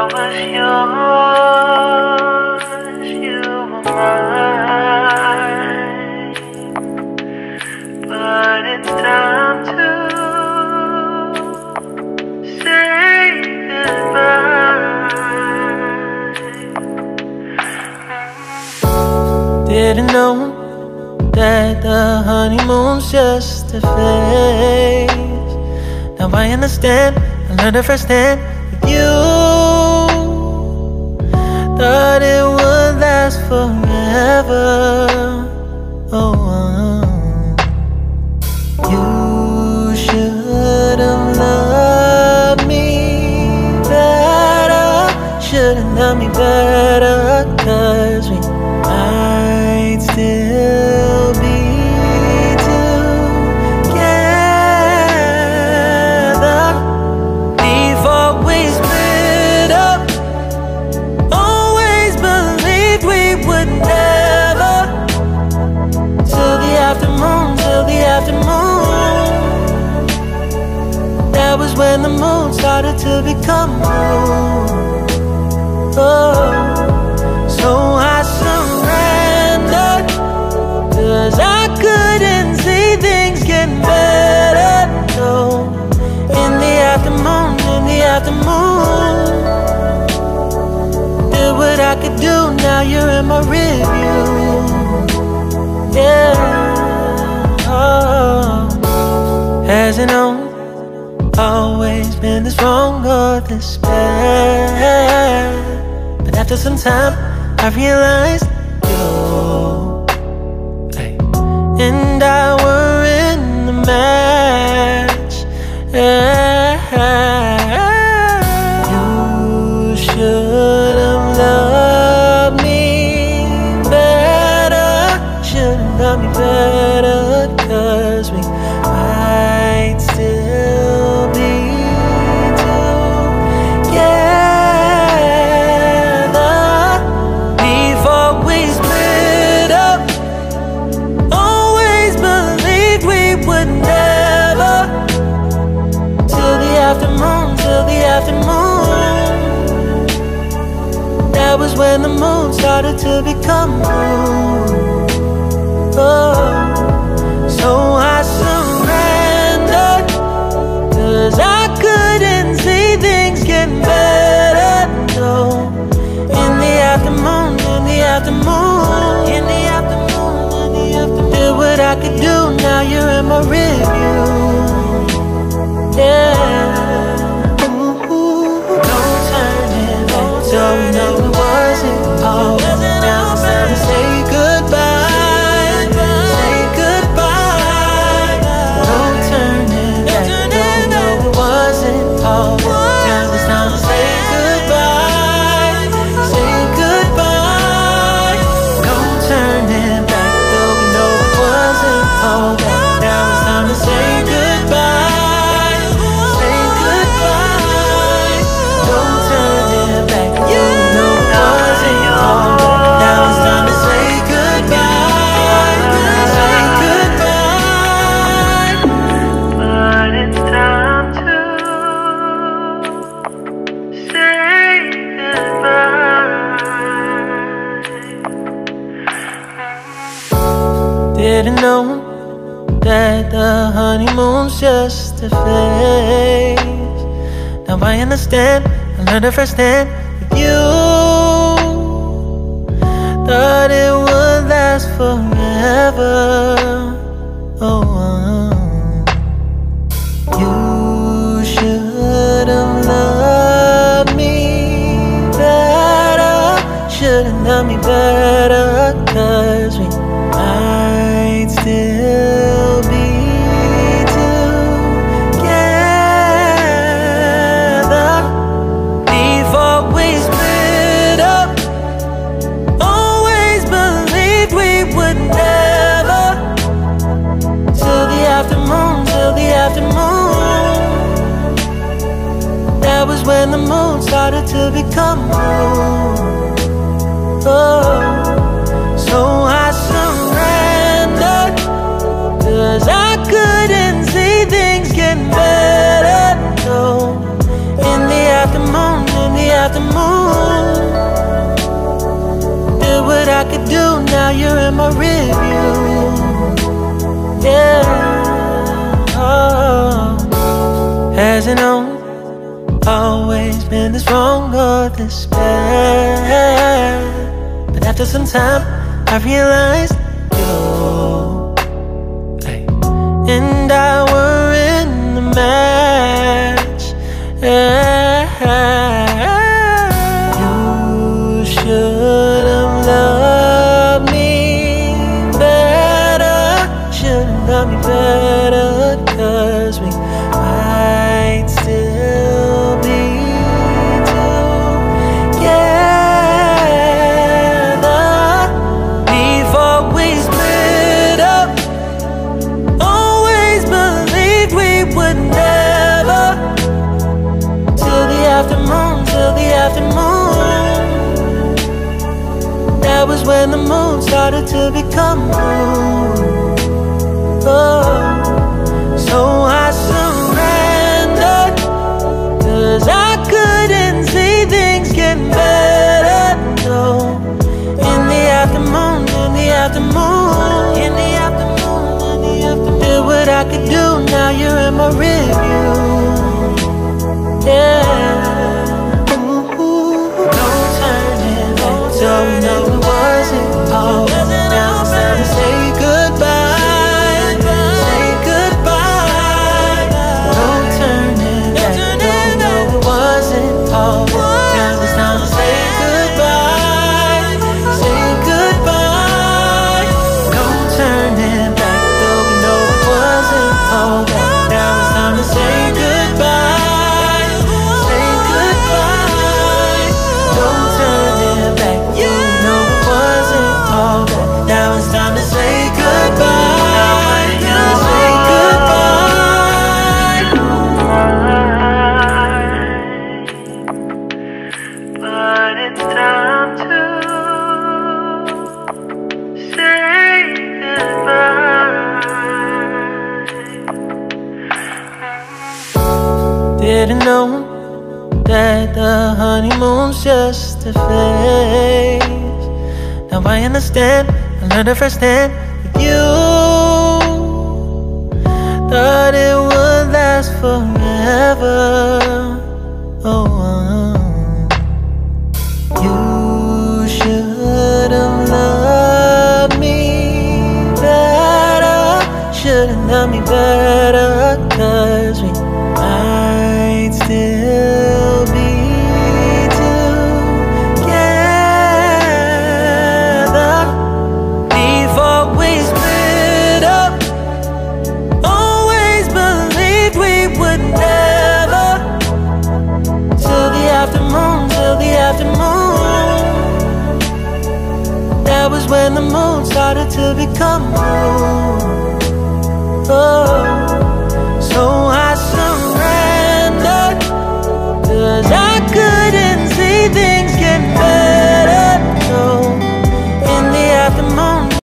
was yours, you were mine. But it's time to say goodbye. Didn't know that the honeymoon's just a phase. Now I understand, I learned it firsthand with you. Thought it would last forever. Oh, you should have loved me better. Should have loved me better, 'cause we might still be together before we split up. Always believed we would never, till the afternoon, till the afternoon. That was when the moon started to become moon. Oh, so I surrendered, 'cause I couldn't see things getting better. No, in the afternoon, in the afternoon, did what I could do, now you're in my review. Yeah, oh. Hasn't always been this wrong or this bad, but after some time I realized you and I were in the match. You should have loved me better. Should have loved me better, 'cause we might still be together before we split up. Always believed we would never, till the afternoon, till the afternoon. That was when the moon started to become moon. Oh, so I surrendered, 'cause I couldn't see things getting better. No, in the afternoon, in the afternoon, in the afternoon, in the afternoon, did what I could do, now you're in my review. Yeah, ooh, no turning back, so no, it wasn't all. Now it's time to say goodbye, say goodbye. No turning back, no, it wasn't all. Now it's time to say goodbye, say goodbye. No turning back, though we know it wasn't all. Now it's time to say goodbye, say goodbye. No turning back, you know it wasn't all. Now it's time to say goodbye, say goodbye. But it's time to say goodbye. Didn't know that the honeymoon's just a phase. Now I understand, I learned it firsthand with you. Thought it would last forever. Oh, you should have loved me better. Should have loved me better, 'cause we might still be together before we split up. Always believed we would never, till the afternoon, till the afternoon. That was when the moon started to become moon. Oh, so I surrendered, 'cause I couldn't see things getting better. No, in the afternoon, in the afternoon. Did what I could do, now you're in my rearview. Yeah, oh. Hasn't always been this wrong or this bad, but after some time I realized you and I were in the match. You should have loved me better, should have loved me better, 'cause we might still be together before we split up. Always believed we would never, till the afternoon, till the afternoon. That was when the moon started to become blue. Oh. So I surrendered, 'cause I couldn't see things getting better. No, in the afternoon, in the afternoon, in the afternoon, in the afternoon. Did what I could do, now you're in my rearview. Yeah. Ooh, no turning back. Don't know it wasn't all. Now it's time to say goodbye. Didn't know that the honeymoon's just a phase. Now I understand, I learned it firsthand with you. Thought it would last forever. Oh, you should have loved me better, should have loved me better, 'cause we might still be together before we split up. Always believed we would never, till the afternoon, till the afternoon. That was when the moon started to become blue. Oh, so